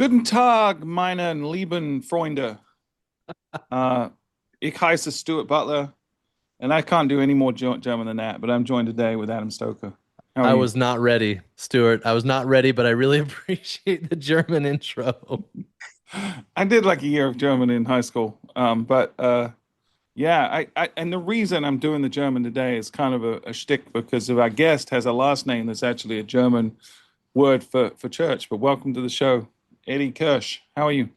Guten Tag, meine lieben Freunde. Uh, Ich heiße Stuart Butler, and I can't do any more German than that, but I'm joined today with Adam Stoker. How are I you? was not ready, Stuart. I was not ready, but I really appreciate the German intro. I did like a year of German in high school, but yeah, and the reason I'm doing the German today is kind of a shtick because of our guest has a last name that's actually a German word for church. But welcome to the show, Eddie Kirsch. How are you?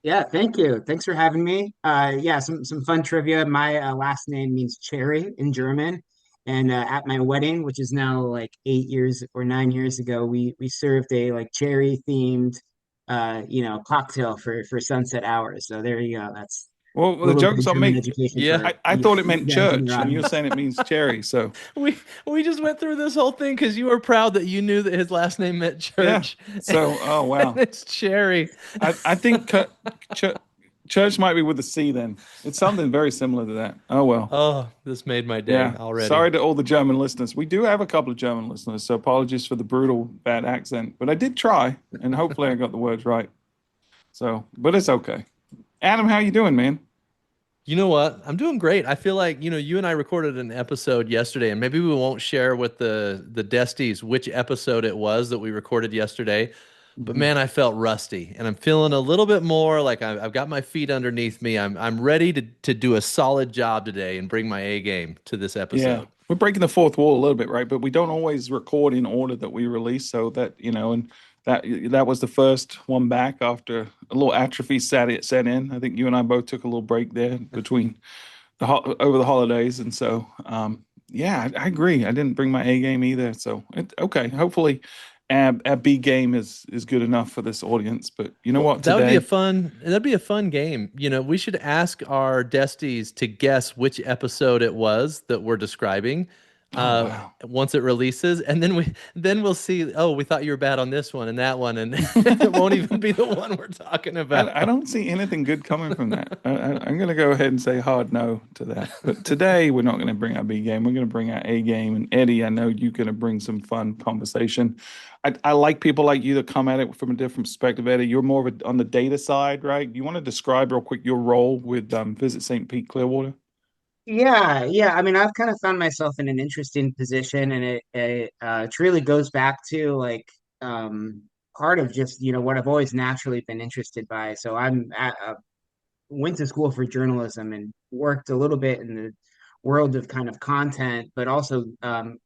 Yeah, thank you. Thanks for having me. Yeah, some fun trivia. My last name means cherry in German, and at my wedding, which is now like 8 years or 9 years ago, we served a like cherry themed, cocktail for sunset hours. So there you go. That's Well, a the little bit joke's of on German me. education Yeah, for I thought it you meant guys in your church, and you're audience. saying it means cherry. So we just went through this whole thing because you were proud that you knew that his last name meant yeah. church, So oh and wow. it's Cherry. I think ch church might be with a C then. It's something very similar to that. Oh well. Oh, this made my day Yeah. already. Sorry to all the German listeners. We do have a couple of German listeners, so apologies for the brutal bad accent. But I did try, and hopefully I got the words right. So, but it's okay. Adam, how you doing, man? You know what? I'm doing great. I feel like, you and I recorded an episode yesterday, and maybe we won't share with the Desties which episode it was that we recorded yesterday. But Mhm. man, I felt rusty, and I'm feeling a little bit more like I've got my feet underneath me. I'm ready to do a solid job today and bring my A game to this Yeah. episode. We're breaking the fourth wall a little bit, right? But we don't always record in order that we release, so that and that was the first one back after a little atrophy set in. I think you and I both took a little break there between over the holidays, and so yeah, I agree. I didn't bring my A game either, so okay. Hopefully, our B game is good enough for this audience. But you know Well, what? Today, that'd be a fun game. We should ask our Desties to guess which episode it was that we're describing oh wow. once it releases, and then we'll see, oh, we thought you were bad on this one and that one, and it won't even be the one we're talking I about. don't see anything good coming from that. I'm going to go ahead and say hard no to that. But today, we're not going to bring our B game. We're going to bring our A game. And Eddie, I know you're going to bring some fun conversation. I like people like you that come at it from a different perspective. Eddie, you're more of on the data side, right? You want to describe real quick your role with Visit St. Pete Clearwater? Yeah. I mean, I've kind of found myself in an interesting position, and it truly goes back to like um, part of just what I've always naturally been interested by. So went to school for journalism and worked a little bit in the world of kind of content, but also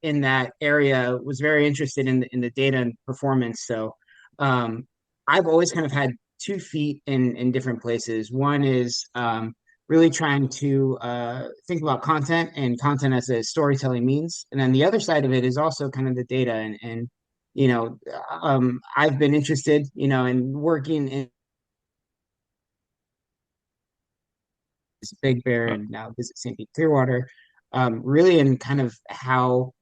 in that area was very interested in the data and performance. So um, I've always kind of had 2 feet in different places. One is really trying to think about content and content as a storytelling means, and then the other side of it is also kind of the data and you know I've been interested in working in Big Bear Uh, and now Visit St. Pete Clearwater, really in kind of how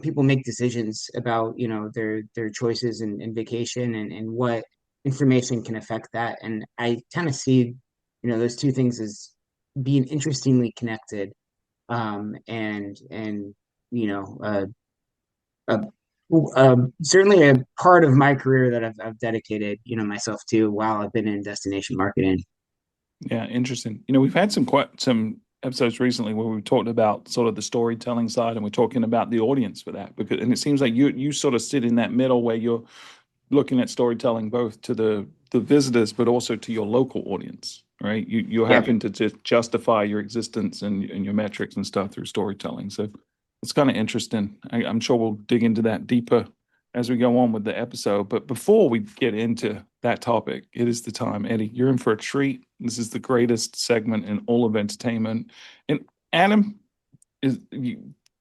people make decisions about their choices and vacation and what information can affect that. And I kind of see those two things as being interestingly connected, and you know uh, certainly a part of my career that I've dedicated myself to while I've been in destination marketing. Yeah, interesting. We've had quite some episodes recently where we've talked about sort of the storytelling side, and we're talking about the audience for that and it seems like you sort of sit in that middle where you're looking at storytelling both to the visitors but also to your local audience, right? You're Yeah. having to just justify your existence and your metrics and stuff through storytelling. So it's kind of interesting. I'm sure we'll dig into that deeper as we go on with the episode. But before we get into that topic, it is the time, Eddie. You're in for a treat. This is the greatest segment in all of entertainment. And Adam,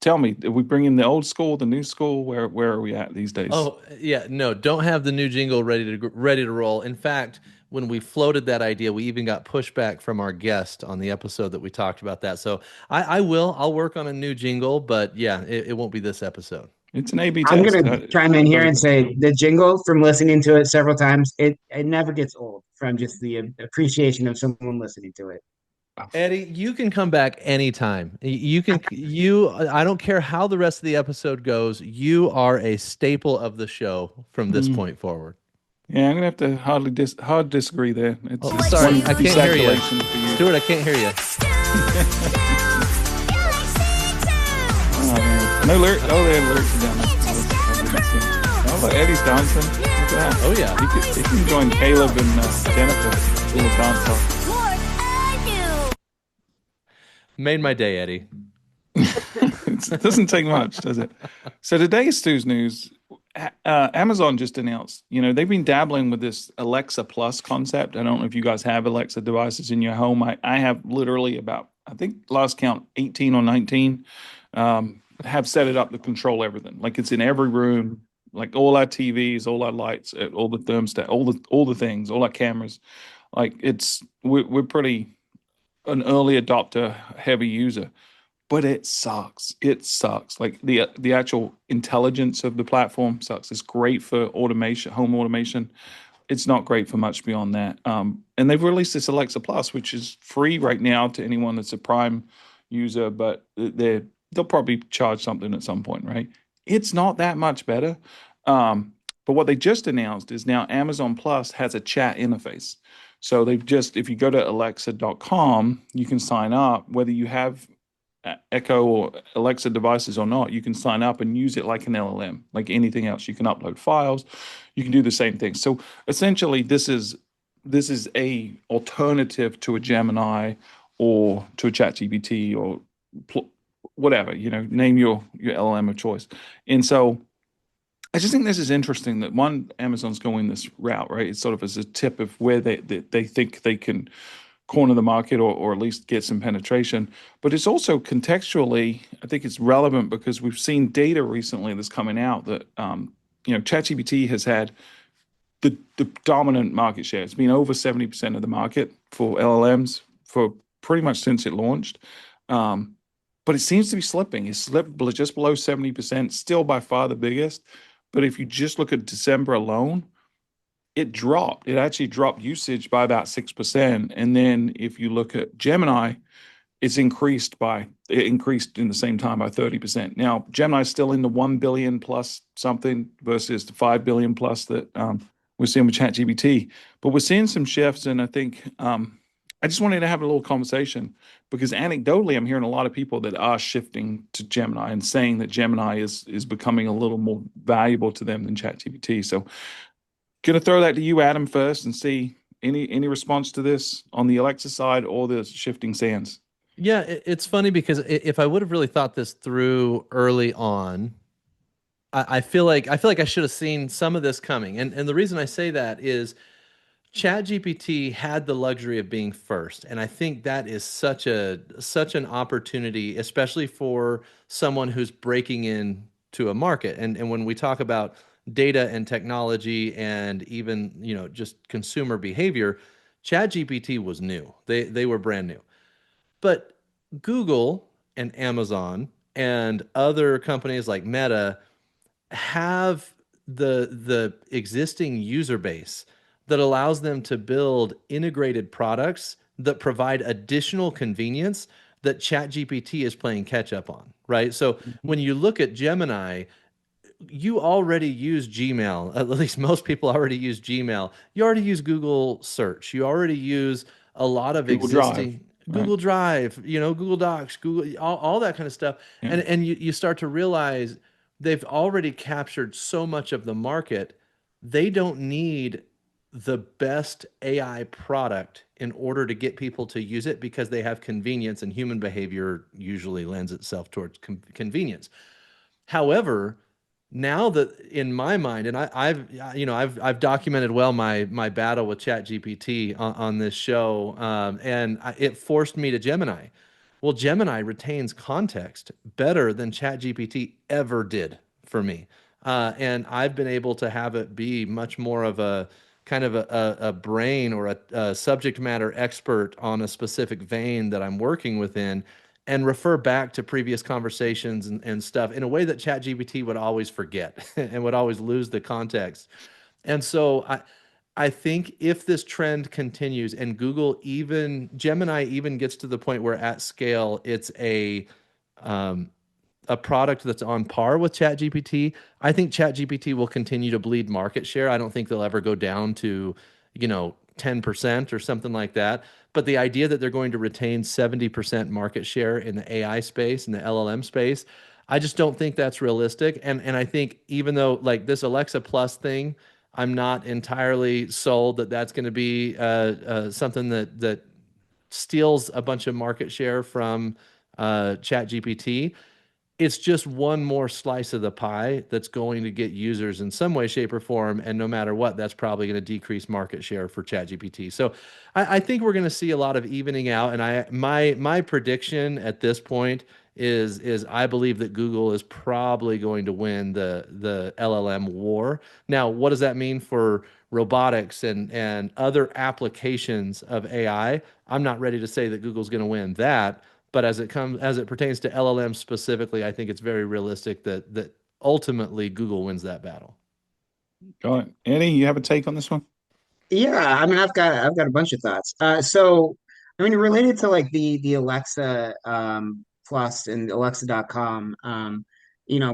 tell me, are we bringing the old school, the new school? Where are we at these days? Oh, yeah, no, don't have the new jingle ready to roll. In fact, when we floated that idea, we even got pushback from our guest on the episode that we talked about that. So I'll work on a new jingle, but yeah, it won't be this episode. It's an A/B I'm test. gonna chime in here Very and good. say the jingle from listening to it several times, it never gets old from just the appreciation of someone listening to it. Eddie, you can come back anytime. I don't care how the rest of the episode goes. You are a staple of the show from this Mm. point forward. Yeah, I'm gonna have to hard disagree there. Oh, It's sorry, one I can't hear you. ejaculation for you. Stuart, I can't hear you. Oh man, no lyrics. Oh, there are lyrics down there. I didn't see 'em. Oh, look, Eddie's dancing. Look at that. Oh yeah. He can join Caleb and Jennifer. Little dance off. Made my day, Eddie. It doesn't take much, does it? So today's Stu's news, Amazon just announced, they've been dabbling with this Alexa Plus concept. I don't know if you guys have Alexa devices in your home. I have literally about, I think last count, 18 or 19, have set it up to control everything. Like it's in every room, like all our TVs, all our lights, all the thermostat, all the things, all our cameras. Like we're pretty an early adopter, heavy user, but it sucks. It sucks. Like the actual intelligence of the platform sucks. It's great for automation, home automation. It's not great for much beyond that. And they've released this Alexa Plus, which is free right now to anyone that's a Prime user, but they'll probably charge something at some point, right? It's not that much better. But what they just announced is now Amazon Plus has a chat interface. So if you go to alexa.com, you can sign up, whether you have Echo or Alexa devices or not, you can sign up and use it like an LLM, like anything else. You can upload files, you can do the same thing. So essentially, this is a alternative to a Gemini or to a ChatGPT or whatever, name your LLM of choice. And so I just think this is interesting that Amazon's going this route, right? It's sort of as a tip of where they think they can corner the market or at least get some penetration. But it's also contextually, I think it's relevant because we've seen data recently that's coming out that ChatGPT has had the dominant market share. It's been over 70% of the market for LLMs for pretty much since it launched. But it seems to be slipping. It's slipped just below 70%, still by far the biggest. But if you just look at December alone, it dropped. It actually dropped usage by about 6%. And then if you look at Gemini, it increased in the same time by 30%. Now, Gemini is still in the 1 billion plus something versus the 5 billion plus that we're seeing with ChatGPT. But we're seeing some shifts, and I think I just wanted to have a little conversation because anecdotally, I'm hearing a lot of people that are shifting to Gemini and saying that Gemini is becoming a little more valuable to them than ChatGPT. So, going to throw that to you, Adam, first, and see any response to this on the Alexa side or the shifting sands. Yeah, it's funny because if I would have really thought this through early on, I feel like I should have seen some of this coming. And the reason I say that is ChatGPT had the luxury of being first, and I think that is such an opportunity, especially for someone who's breaking into a market. And when we talk about data and technology and even just consumer behavior, ChatGPT was new. They were brand new. But Google and Amazon and other companies like Meta have the existing user base that allows them to build integrated products that provide additional convenience that ChatGPT is playing catch up on, right? So when you look at Gemini, you already use Gmail. At least most people already use Gmail. You already use Google Search. You already use a lot of Google existing Drive, Google right? Drive, Google Docs, Google, all that kind of stuff. Yeah. And you start to realize they've already captured so much of the market. They don't need the best AI product in order to get people to use it because they have convenience, and human behavior usually lends itself towards convenience. However, now that in my mind, and I've documented well my battle with ChatGPT on this show, and it forced me to Gemini. Well, Gemini retains context better than ChatGPT ever did for me, and I've been able to have it be much more of a kind of a brain or a subject matter expert on a specific vein that I'm working within, and refer back to previous conversations and stuff in a way that ChatGPT would always forget and would always lose the context. And so I think if this trend continues and Gemini even gets to the point where at scale it's a a product that's on par with ChatGPT. I think ChatGPT will continue to bleed market share. I don't think they'll ever go down to, 10% or something like that. But the idea that they're going to retain 70% market share in the AI space, in the LLM space, I just don't think that's realistic. And I think even though like this Alexa Plus thing, I'm not entirely sold that that's going to be something that steals a bunch of market share from ChatGPT. It's just one more slice of the pie that's going to get users in some way, shape, or form. And no matter what, that's probably going to decrease market share for ChatGPT. So I think we're going to see a lot of evening out. And my prediction at this point is I believe that Google is probably going to win the LLM war. Now, what does that mean for robotics and other applications of AI? I'm not ready to say that Google's going to win that. But as it pertains to LLM specifically, I think it's very realistic that ultimately Google wins that battle. Got it. Eddie, you have a take on this one? Yeah, I mean, I've got a bunch of thoughts. So, I mean, related to like the Alexa Plus and Alexa.com,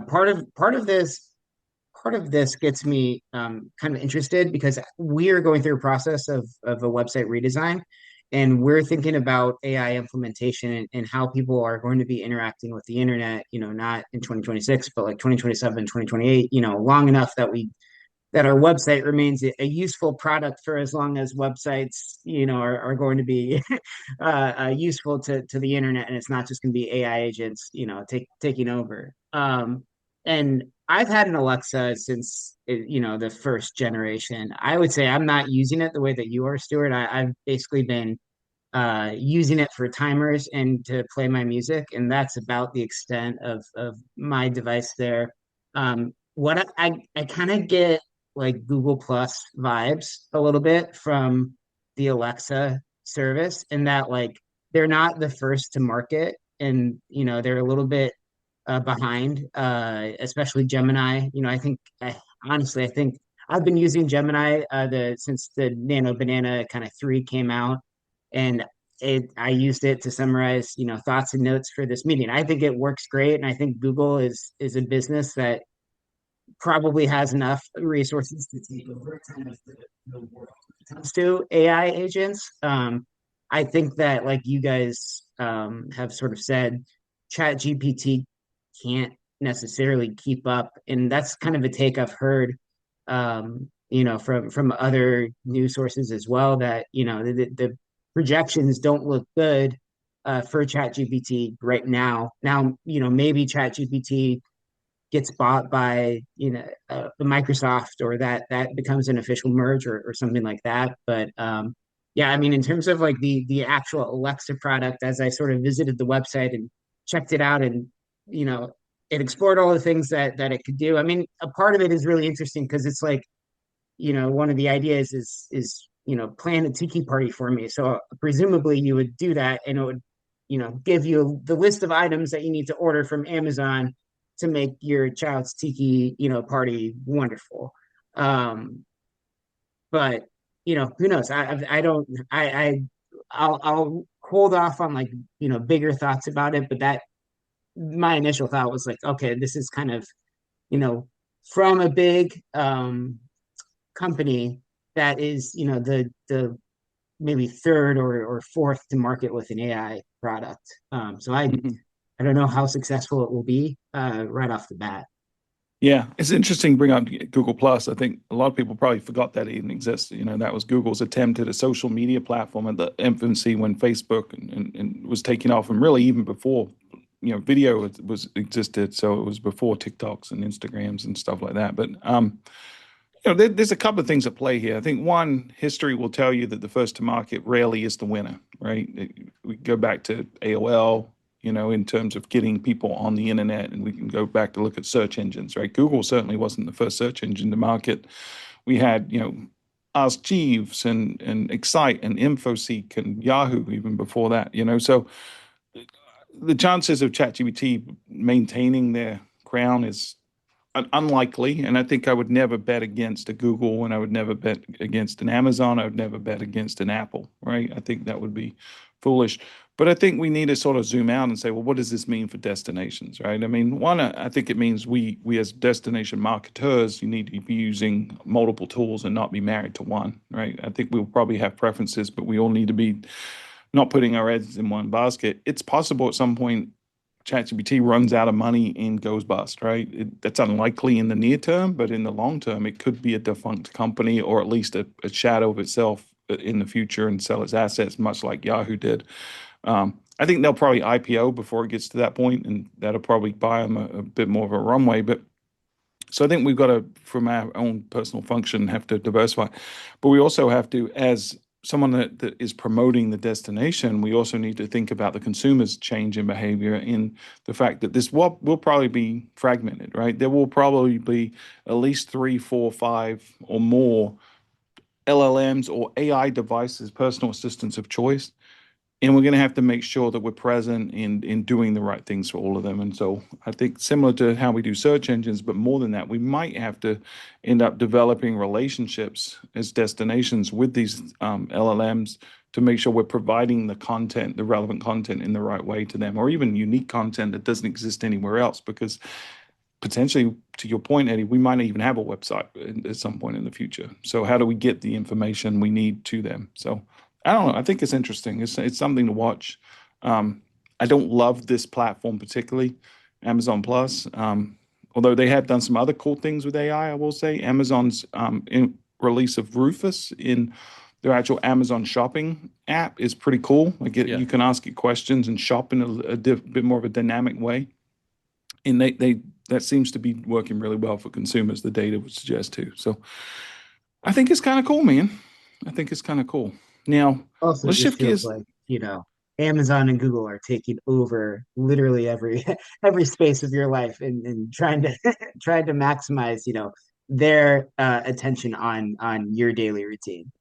part of this gets me kind of interested because we're going through a process of a website redesign, and we're thinking about AI implementation and how people are going to be interacting with the internet, not in 2026, but like 2027, 2028, long enough that our website remains a useful product for as long as websites, are going to be useful to the internet, and it's not just going to be AI agents, taking over. And I've had an Alexa since the first generation. I would say I'm not using it the way that you are, Stuart. I've basically been using it for timers and to play my music, and that's about the extent of my device there. What I kind of get like Google Plus vibes a little bit from the Alexa service, in that like they're not the first to market, and they're a little bit behind, especially Gemini. Honestly, I think I've been using Gemini since the Nano Banana kind of 3 came out, and I used it to summarize thoughts and notes for this meeting. I think it works great, and I think Google is a business that probably has enough resources to take over kind of the world when it comes to AI agents. I think that, like you guys have sort of said, Chat GPT can't necessarily keep up, and that's kind of a take I've heard, from other news sources as well, that the projections don't look good for Chat GPT right now. Now, maybe Chat GPT gets bought by Microsoft, or that becomes an official merge, or something like that. But yeah, I mean, in terms of like the actual Alexa product, as I sort of visited the website and checked it out, and you know it explored all the things that it could do. I mean, a part of it is really interesting because it's like, one of the ideas is plan a tiki party for me. So presumably you would do that, and it would give you the list of items that you need to order from Amazon to make your child's tiki party wonderful. Um, but who knows? I don't I'll hold off on like bigger thoughts about it. But that my initial thought was like, okay, this is kind of you know from a big company that is the maybe third or fourth to market with an AI product. So I don't know how successful it will be right off the bat. Yeah, it's interesting to bring up Google Plus. I think a lot of people probably forgot that it even exists. That was Google's attempt at a social media platform at the infancy when Facebook and was taking off, and really even before video was existed. So it was before TikToks and Instagrams and stuff like that. But there's a couple of things at play here. I think one, history will tell you that the first to market rarely is the winner, right? We go back to AOL, in terms of getting people on the internet, and we can go back to look at search engines, right? Google certainly wasn't the first search engine to market. We had, Ask Jeeves and Excite and InfoSeek and Yahoo even before that, So the chances of ChatGPT maintaining their crown is unlikely, and I think I would never bet against a Google, and I would never bet against an Amazon. I would never bet against an Apple, right? I think that would be foolish. But I think we need to sort of zoom out and say, well, what does this mean for destinations, right? I mean, one, I think it means we as destination marketers, you need to be using multiple tools and not be married to one, right? I think we'll probably have preferences, but we all need to be not putting our eggs in one basket. It's possible at some point ChatGPT runs out of money and goes bust, right? That's unlikely in the near term, but in the long term, it could be a defunct company or at least a shadow of itself in the future and sell its assets, much like Yahoo did. I think they'll probably IPO before it gets to that point, and that'll probably buy them a bit more of a runway. But so I think we've got to, from our own personal function, have to diversify. But we also have to, as someone that is promoting the destination, we also need to think about the consumer's change in behavior in the fact that this will probably be fragmented, right? There will probably be at least 3, 4, 5 or more LLMs or AI devices, personal assistants of choice. And we're going to have to make sure that we're present in doing the right things for all of them. And so I think similar to how we do search engines, but more than that, we might have to end up developing relationships as destinations with these LLMs to make sure we're providing the content, the relevant content in the right way to them, or even unique content that doesn't exist anywhere else. Because potentially, to your point, Eddie, we might not even have a website at some point in the future. So how do we get the information we need to them? So I don't know. I think it's interesting. It's something to watch. I don't love this platform particularly, Amazon Plus. Although they have done some other cool things with AI, I will say Amazon's release of Rufus in their actual Amazon shopping app is pretty cool. You can ask it questions and shop in a bit more of a dynamic way, and that seems to be working really well for consumers. The data would suggest too. So I think it's kind of cool, man. I think it's kind of cool. Now, Also, it let's just shift feels gears. like, Amazon and Google are taking over literally every every space of your life and trying to trying to maximize, their attention on your daily routine.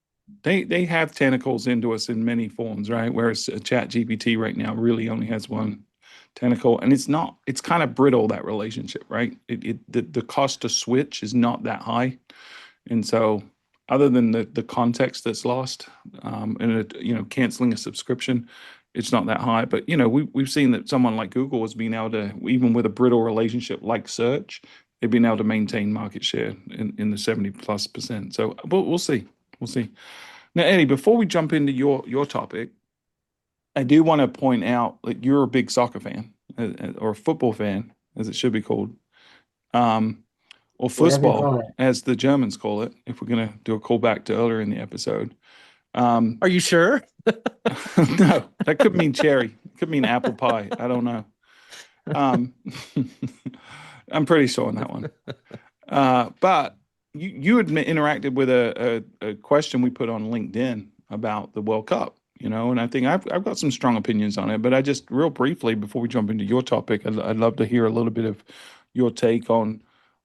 They have tentacles into us in many forms, right? Whereas Chat GPT right now really only has one tentacle, and it's kind of brittle, that relationship, right? The cost to switch is not that high. And so other than the context that's lost, canceling a subscription, it's not that high. But we've seen that someone like Google has been able to, even with a brittle relationship like search, they've been able to maintain market share in the 70+%. So we'll see. We'll see. Now, Eddie, before we jump into your topic, I do want to point out that you're a big soccer fan, or a football fan, as it should be called. Or Whatever you football, call it. as the Germans call it, if we're going to do a callback to earlier in the episode. Um, Are you sure? no, that could mean cherry. It could mean apple pie. I don't know. Um, I'm pretty sure on that one. But you had interacted with a question we put on LinkedIn about the World Cup, and I think I've got some strong opinions on it. But I just real briefly before we jump into your topic, I'd love to hear a little bit of your take on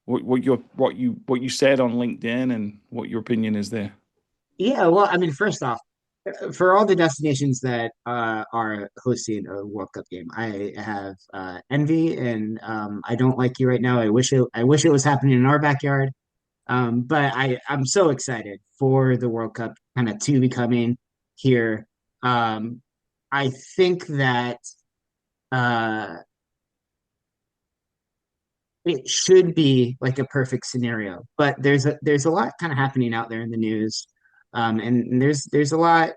what you said on LinkedIn and what your opinion is there. Yeah, well, I mean, first off, for all the destinations that are hosting a World Cup game, I have envy, and I don't like you right now. I wish it was happening in our backyard. But I'm so excited for the World Cup kind of to be coming here. Um, I think that uh, it should be like a perfect scenario, but there's a lot kind of happening out there in the news, and there's a lot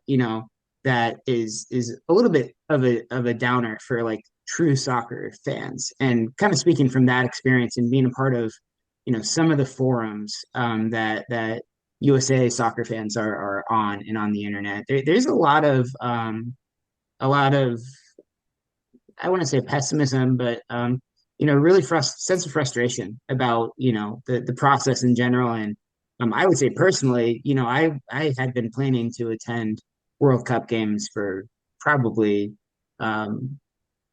that is a little bit of a downer for like true soccer fans, and kind of speaking from that experience and being a part of some of the forums that USA soccer fans are on and on the internet. There's a lot of I want to say pessimism, but really sense of frustration about the process in general. And I would say personally, I had been planning to attend World Cup games for probably um,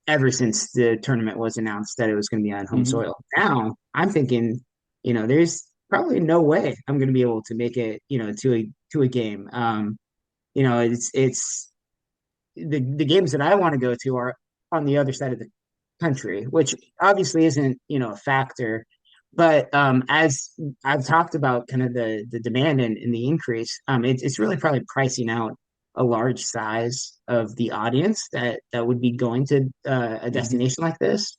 ever since the tournament was announced that it was going to be on home Hmm. soil. Now I'm thinking, there's probably no way I'm going to be able to make it, to a game. It's the games that I want to go to are on the other side of the country, which obviously isn't, a factor. But as I've talked about kind of the demand and the increase, it's really probably pricing out a large size of the audience that would be going to a Mhm. destination like this.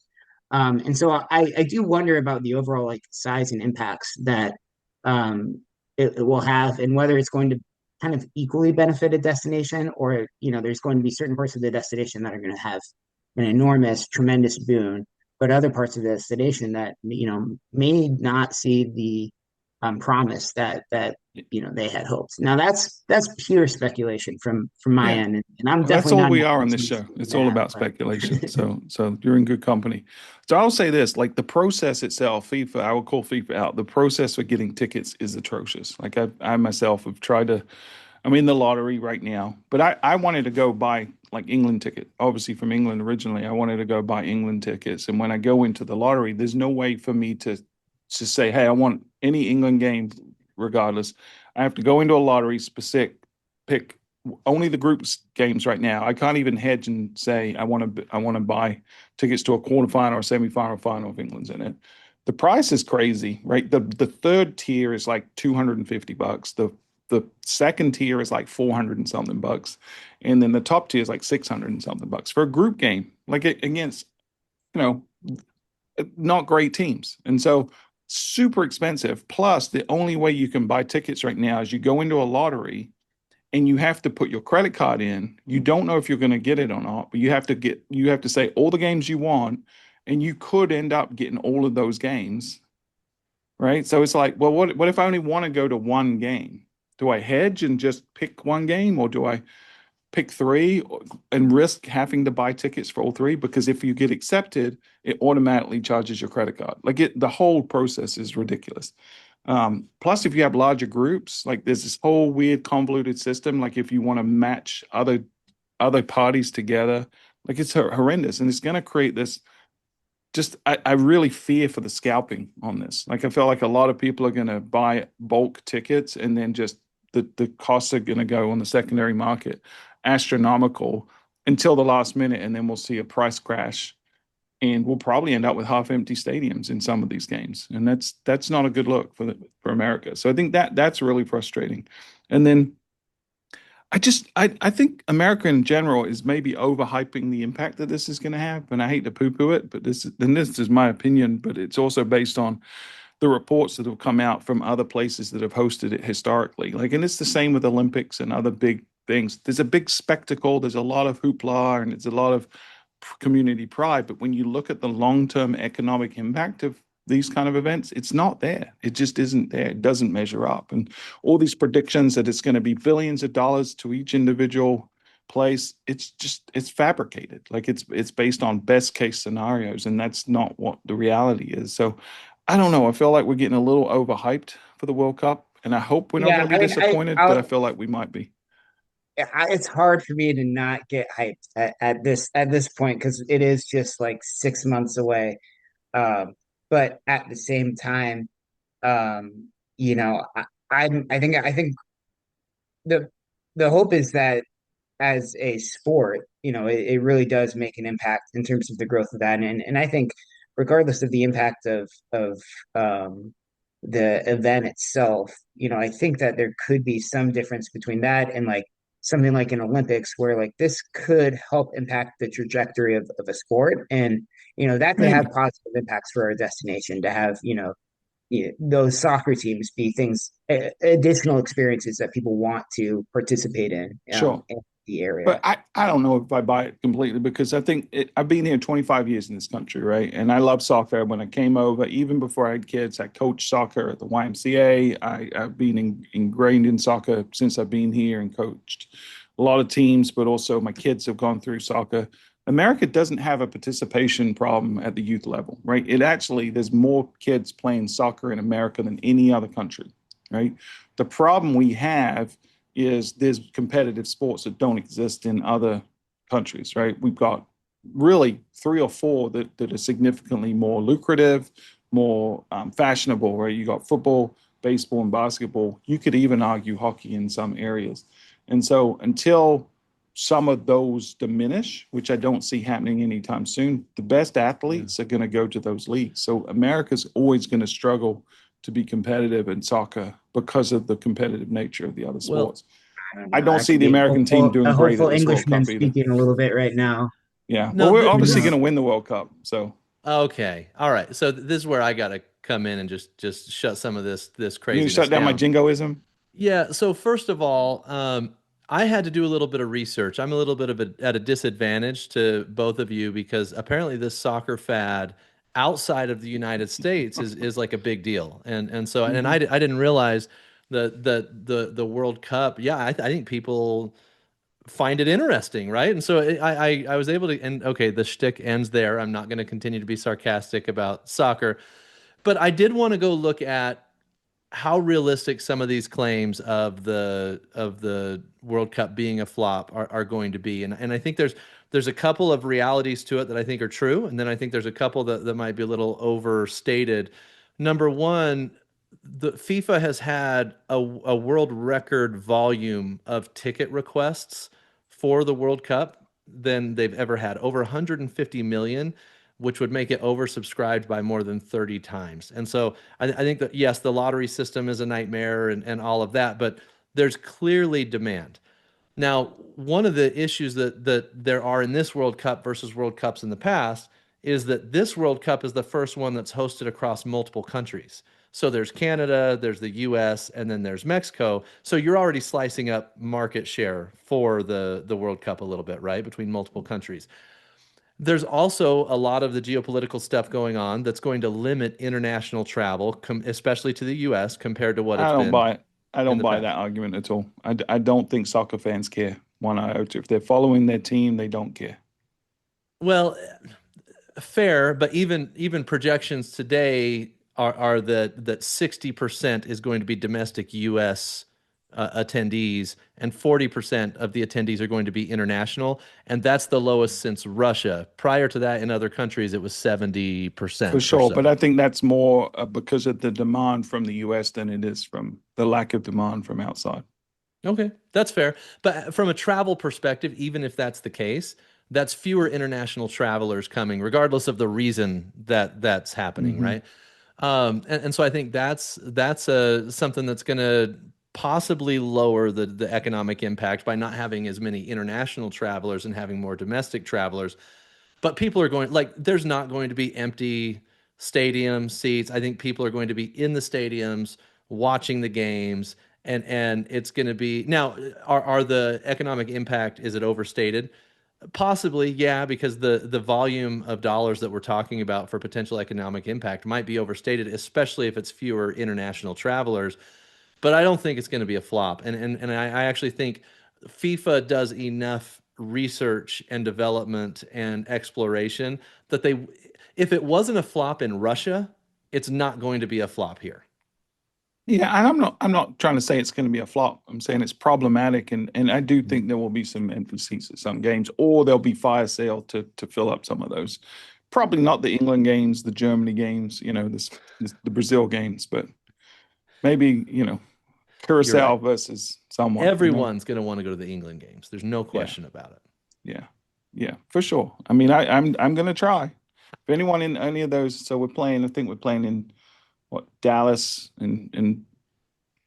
And so I do wonder about the overall like size and impacts that it will have, and whether it's going to kind of equally benefit a destination, or there's going to be certain parts of the destination that are going to have an enormous, tremendous boon, but other parts of the destination that may not see the promise that they had hoped. Now that's pure speculation from my Yeah. end, and I'm Well, that's definitely all not in we a are on this position to show. say It's all that. about But speculation. So you're in good company. So I'll say this, like the process itself, FIFA, I will call FIFA out. The process for getting tickets is atrocious. Like I myself have tried to, I'm in the lottery right now, but I wanted to go buy like England ticket. Obviously from England originally, I wanted to go buy England tickets. And when I go into the lottery, there's no way for me to say, hey, I want any England game regardless. I have to go into a lottery specific, pick only the groups games right now. I can't even hedge and say I want to buy tickets to a quarterfinal or semifinal or final if England's in it. The price is crazy, right? The third tier is like $250. The second tier is like 400 and something bucks. And then the top tier is like 600 and something bucks for a group game, like against, you know, not great teams. And so super expensive. Plus, the only way you can buy tickets right now is you go into a lottery and you have to put your credit card in. You don't know if you're going to get it or not, but you have to say all the games you want, and you could end up getting all of those games, right? So it's like, well, what if I only want to go to one game? Do I hedge and just pick one game, or do I pick three and risk having to buy tickets for all three? Because if you get accepted, it automatically charges your credit card. The whole process is ridiculous. Plus, if you have larger groups, like there's this whole weird convoluted system. Like if you want to match other parties together, like it's horrendous, and it's going to create this. I really fear for the scalping on this. Like I feel like a lot of people are going to buy bulk tickets, and then just the costs are going to go on the secondary market astronomical until the last minute, and then we'll see a price crash, and we'll probably end up with half empty stadiums in some of these games, and that's not a good look for America. So I think that's really frustrating. And then I think America in general is maybe overhyping the impact that this is going to have, and I hate to poo-poo it, but this is my opinion, but it's also based on the reports that have come out from other places that have hosted it historically. Like, and it's the same with Olympics and other big things. There's a big spectacle, there's a lot of hoopla, and it's a lot of community pride. But when you look at the long-term economic impact of these kind of events, it's not there. It just isn't there. It doesn't measure up. And all these predictions that it's going to be billions of dollars to each individual place, it's fabricated. Like it's based on best case scenarios, and that's not what the reality is. So I don't know. I feel like we're getting a little overhyped for the World Cup, and I hope we're not going yeah, to be I mean, disappointed, but I feel like we might be. it's hard for me to not get hyped at this point, because it is just like 6 months away. But at the same time, um, I think the the hope is that as a sport, it really does make an impact in terms of the growth of that. And I think regardless of the impact of um, the event itself, I think that there could be some difference between that and like something like an Olympics, where like this could help impact the trajectory of a sport. And that could have Maybe. positive impacts for our destination to have, those soccer teams be things, additional experiences that people want to participate Sure. in the area. But I don't know if I buy it completely, because I think I've been here 25 years in this country, right? And I love soccer. When I came over, even before I had kids, I coached soccer at the YMCA. I've been ingrained in soccer since I've been here and coached a lot of teams, but also my kids have gone through soccer. America doesn't have a participation problem at the youth level, right? There's more kids playing soccer in America than any other country, right? The problem we have is there's competitive sports that don't exist in other countries, right? We've got really three or four that are significantly more lucrative, more fashionable, right? You got football, baseball, and basketball. You could even argue hockey in some areas. And so until some of those diminish, which I don't see happening anytime soon, the best athletes are going to go to those leagues. So America's always going to struggle to be competitive in soccer because of the competitive nature of the other Well, sports. I don't I know. don't I see could the be American team doing a great hopeful at this World Englishman Cup either. speaking a little bit right now. Yeah, but No, we're obviously this going to win the World Cup. So okay. All right. So this is where I got to come in and just shut some of this you can craziness shut down my down. jingoism. Yeah. So first of all, I had to do a little bit of research. I'm a little bit of at a disadvantage to both of you because apparently this soccer fad outside of the United States is like a big deal. And so and Mhm. I didn't realize the World Cup. Yeah, I think people find it interesting, right? And so I was able to, and okay, the shtick ends there. I'm not going to continue to be sarcastic about soccer, but I did want to go look at how realistic some of these claims of the World Cup being a flop are going to be. And I think there's a couple of realities to it that I think are true, and then I think there's a couple that might be a little overstated. Number one, the FIFA has had a world record volume of ticket requests for the World Cup than they've ever had, over 150 million, which would make it oversubscribed by more than 30 times. And so I think that, yes, the lottery system is a nightmare and all of that, but there's clearly demand. Now, one of the issues that there are in this World Cup versus World Cups in the past is that this World Cup is the first one that's hosted across multiple countries. So there's Canada, there's the US, and then there's Mexico. So you're already slicing up market share for the World Cup a little bit, right? Between multiple countries. There's also a lot of the geopolitical stuff going on that's going to limit international travel, especially to the US, compared to what I it's don't been buy it. I in don't the buy past. that argument at all. I don't think soccer fans care one iota. If they're following their team, they don't care. Well, fair, but even projections today are that 60% is going to be domestic US attendees and 40% of the attendees are going to be international, and that's the lowest since Russia. Prior to that, in other countries, it was For 70% or sure, but so. I think that's more because of the demand from the US than it is from the lack of demand from outside. Okay, that's fair. But from a travel perspective, even if that's the case, that's fewer international travelers coming, regardless of the reason that that's happening, Hmm. right? And so I think that's something that's going to possibly lower the economic impact by not having as many international travelers and having more domestic travelers. But people are going like there's not going to be empty stadium seats. I think people are going to be in the stadiums watching the games and it's going to be now are the economic impact is it overstated? Possibly, yeah, because the volume of dollars that we're talking about for potential economic impact might be overstated, especially if it's fewer international travelers. But I don't think it's going to be a flop. And I actually think FIFA does enough research and development and exploration that they, if it wasn't a flop in Russia, it's not going to be a flop here. Yeah, and I'm not trying to say it's going to be a flop. I'm saying it's problematic, and I do think there will be some empty seats at some games, or there'll be fire sale to fill up some of those. Probably not the England games, the Germany games, the Brazil games, but maybe, You're Curacao right. versus someone. Everyone's going to want to go to the England games. There's no Yeah, question about it. yeah, yeah, for sure. I mean, I'm gonna try. If anyone in any of those, so we're playing. I think we're playing in what Dallas and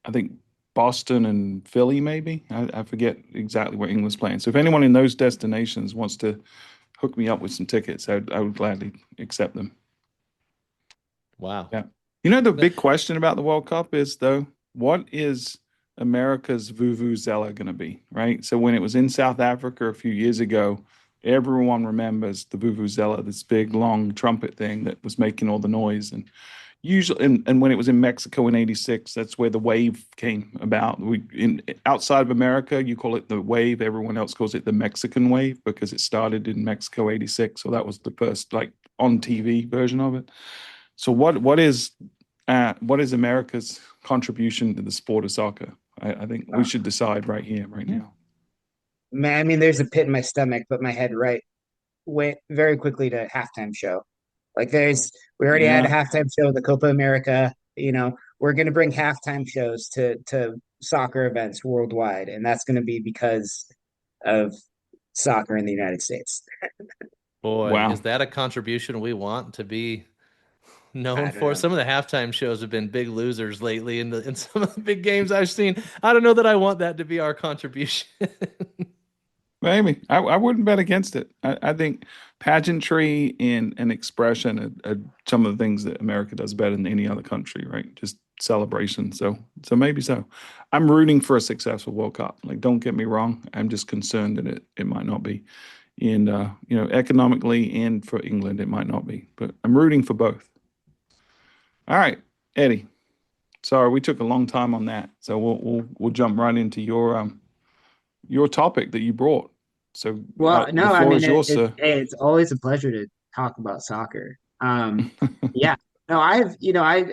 I think Boston and Philly, maybe. I forget exactly where England's playing. So if anyone in those destinations wants to hook me up with some tickets, I would gladly accept them. Wow. Yeah. The big question about the World Cup is, though, what is America's vuvuzela going to be, right? So when it was in South Africa a few years ago, everyone remembers the vuvuzela, this big long trumpet thing that was making all the noise. And usually, and when it was in Mexico in '86, that's where the wave came about. Outside of America, you call it the wave. Everyone else calls it the Mexican wave because it started in Mexico '86. So that was the first like on TV version of it. So what is America's contribution to the sport of soccer? I think we should decide right here, right now. Man, I mean, there's a pit in my stomach, but my head right went very quickly to halftime show. Like we already had a Yeah, halftime show of the Copa America. We're going to bring halftime shows to soccer events worldwide, and that's going to be because of soccer in the United States. Boy, wow. is that a contribution we want to be known I don't for. know. Some of the halftime shows have been big losers lately in some of the big games I've seen. I don't know that I want that to be our contribution. Maybe I wouldn't bet against it. I think pageantry and expression are some of the things that America does better than any other country, right? Just celebration. So maybe so. I'm rooting for a successful World Cup. Like, don't get me wrong. I'm just concerned that it might not be. And economically and for England, it might not be. But I'm rooting for both. All right, Eddie. Sorry, we took a long time on that. So we'll jump right into your topic that you brought. So Well, the no, I floor mean is yours, it sir. hey, it's always a pleasure to talk about soccer. Yeah. No, I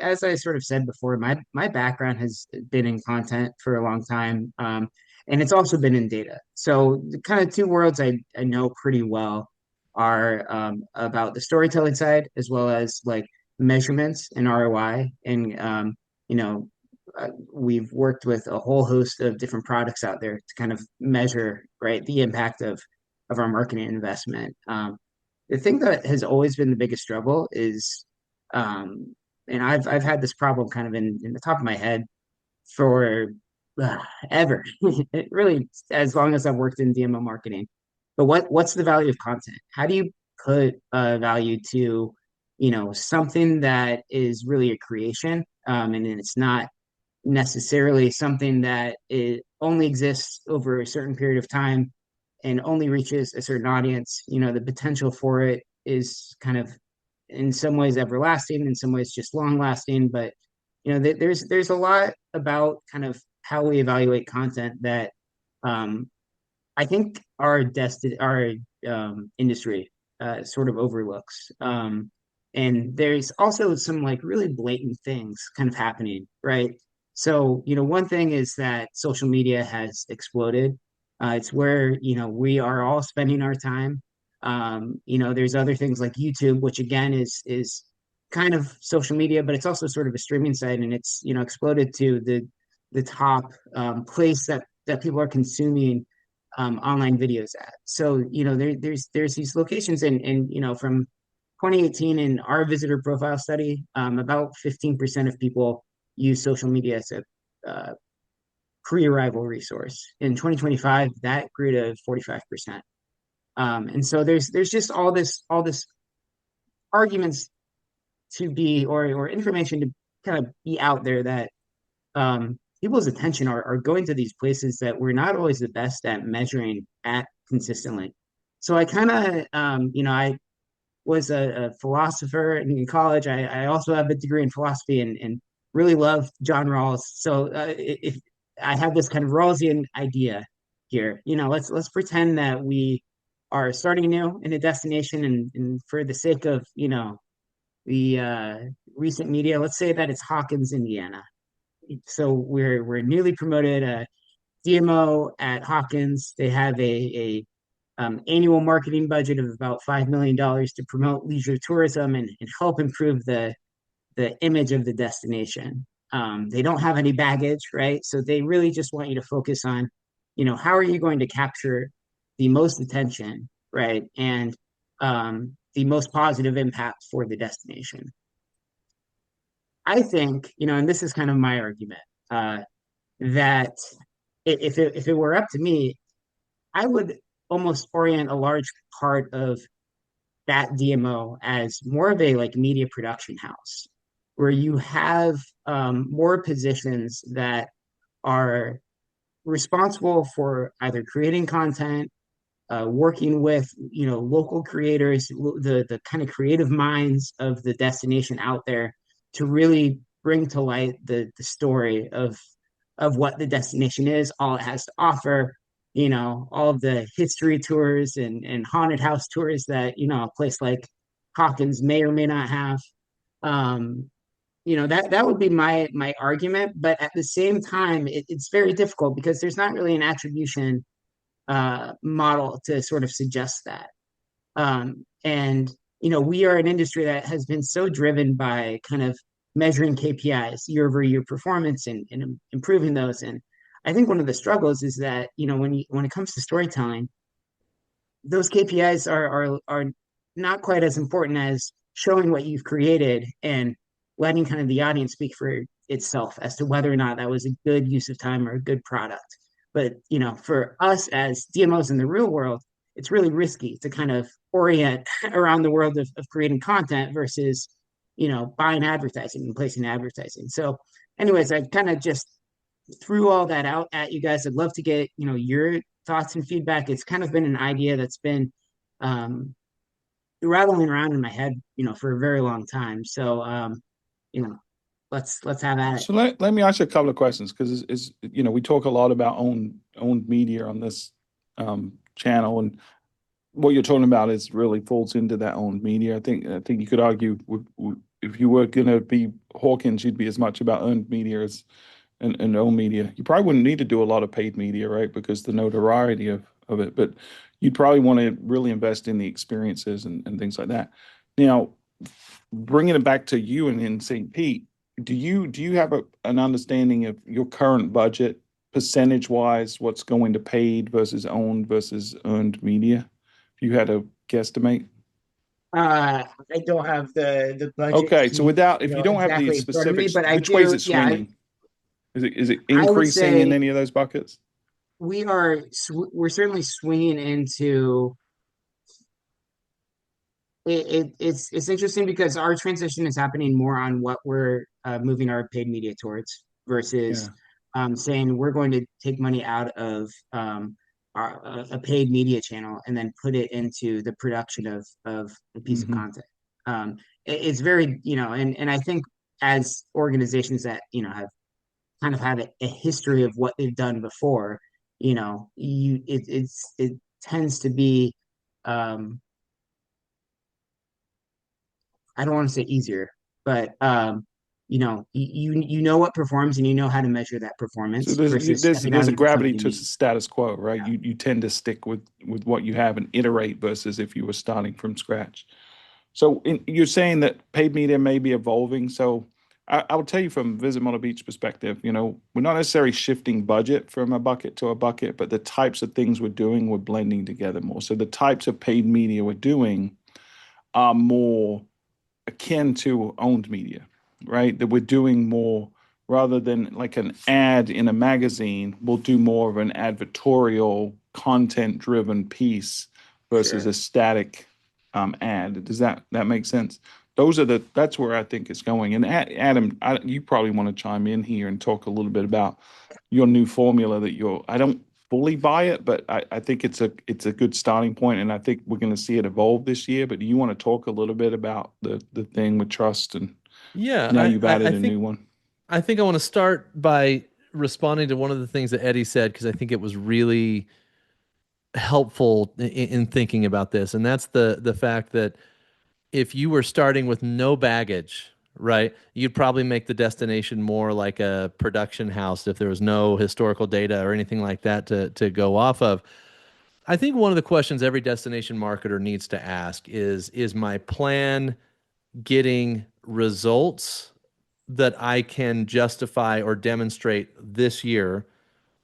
as I sort of said before, my background has been in content for a long time. And it's also been in data. So the kind of two worlds I know pretty well are about the storytelling side as well as like measurements and ROI. And you know, we've worked with a whole host of different products out there to kind of measure, right, the impact of our marketing investment. The thing that has always been the biggest struggle is, and I've had this problem kind of in the top of my head for uh, ever, it really as long as I've worked in DMO marketing. But what's the value of content? How do you put value to, something that is really a creation, and it's not necessarily something that it only exists over a certain period of time and only reaches a certain audience. The potential for it is kind of in some ways everlasting, in some ways just long lasting. But there's a lot about kind of how we evaluate content that um, I think our industry sort of overlooks. And there's also some like really blatant things kind of happening, right? So, one thing is that social media has exploded. It's where, we are all spending our time. There's other things like YouTube, which again is kind of social media, but it's also sort of a streaming site, and it's, exploded to the top place that people are consuming online videos at. So, there's these locations, and from 2018 in our visitor profile study, about 15% of people use social media as a pre-arrival resource. In 2025, that grew to 45%. And so there's just all this arguments to be or information to kind of be out there that people's attention are going to these places that we're not always the best at measuring at consistently. So I kind of, I was a philosopher in college. I also have a degree in philosophy and really love John Rawls. So if I have this kind of Rawlsian idea here, let's pretend that we are starting new in a destination, and for the sake of the recent media, let's say that it's Hawkins, Indiana. So we're newly promoted a DMO at Hawkins. They have a annual marketing budget of about $5 million to promote leisure tourism and help improve the image of the destination. They don't have any baggage, right? So they really just want you to focus on, how are you going to capture the most attention, right? And the most positive impact for the destination. I think, and this is kind of my argument, that if it were up to me, I would almost orient a large part of that DMO as more of a like media production house, where you have more positions that are responsible for either creating content, working with local creators, the kind of creative minds of the destination out there to really bring to light the story of what the destination is, all it has to offer, all of the history tours and haunted house tours that, a place like Hawkins may or may not have. Um, that would be my argument. But at the same time, it's very difficult because there's not really an attribution model to sort of suggest that. And we are an industry that has been so driven by kind of measuring KPIs, year over year performance, and improving those. And I think one of the struggles is that when it comes to storytelling, those KPIs are not quite as important as showing what you've created and letting kind of the audience speak for itself as to whether or not that was a good use of time or a good product. But for us as DMOs in the real world, it's really risky to kind of orient around the world of creating content versus buying advertising and placing advertising. So anyways, I kind of just threw all that out at you guys. I'd love to get your thoughts and feedback. It's kind of been an idea that's been um, rattling around in my head, for a very long time. So you know, let's have at it. So let me ask you a couple of questions because we talk a lot about owned media on this channel, and what you're talking about is really falls into that owned media. I think you could argue if you were going to be Hawkins, you'd be as much about earned media as and owned media. You probably wouldn't need to do a lot of paid media, right? Because the notoriety of it, but you'd probably want to really invest in the experiences and things like that. Now, bringing it back to you and in St. Pete, do you have an understanding of your current budget percentage wise, what's going to paid versus owned versus earned media? If you had a guesstimate. I don't have the budget Okay, so without, if you don't have the exactly in front of me, specifics, but I which way is do. it Yeah, swinging? Is it I would increasing in say any of those buckets? we're certainly swinging into it's interesting because our transition is happening more on what we're moving our paid media towards versus Yeah. saying we're going to take money out of a paid media channel and then put it into the production of a piece of Hmm. content. It's very, and I think as organizations that, have kind of had a history of what they've done before, it tends to be, um, I don't want to say easier, but you know what performs and you know how to measure that So performance there's versus stepping there's out a into gravity something to new. status quo, right? You tend to stick with what you have and iterate versus if you were starting from scratch. So you're saying that paid media may be evolving. So I will tell you from Visit Myrtle Beach perspective, we're not necessarily shifting budget from a bucket to a bucket, but the types of things we're doing, we're blending together more. So the types of paid media we're doing are more akin to owned media, right? That we're doing more rather than like an ad in a magazine, we'll do more of an advertorial, content driven piece versus a Sure. static ad. Does that make sense? That's where I think it's going. And Adam, you probably want to chime in here and talk a little bit about your new formula I don't fully buy it, but I think it's a good starting point, and I think we're going to see it evolve this year. But do you want to talk a little bit about the thing with trust and Yeah, now I, you've I, I added a think new one? I think I want to start by responding to one of the things that Eddie said because I think it was really helpful in thinking about this, and that's the fact that if you were starting with no baggage, right, you'd probably make the destination more like a production house if there was no historical data or anything like that to go off of. I think one of the questions every destination marketer needs to ask is my plan getting results that I can justify or demonstrate this year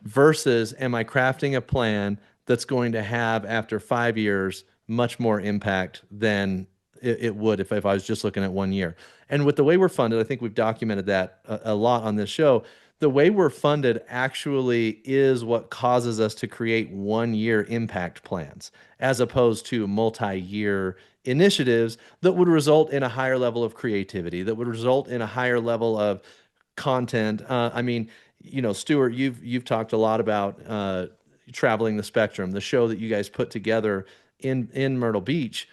versus am I crafting a plan that's going to have after 5 years much more impact than it would if I was just looking at 1 year. And with the way we're funded, I think we've documented that a lot on this show. The way we're funded actually is what causes us to create 1 year impact plans as opposed to multi-year initiatives that would result in a higher level of creativity, that would result in a higher level of content. I mean, Stuart, you've talked a lot about traveling the spectrum, the show that you guys put together in Myrtle Beach.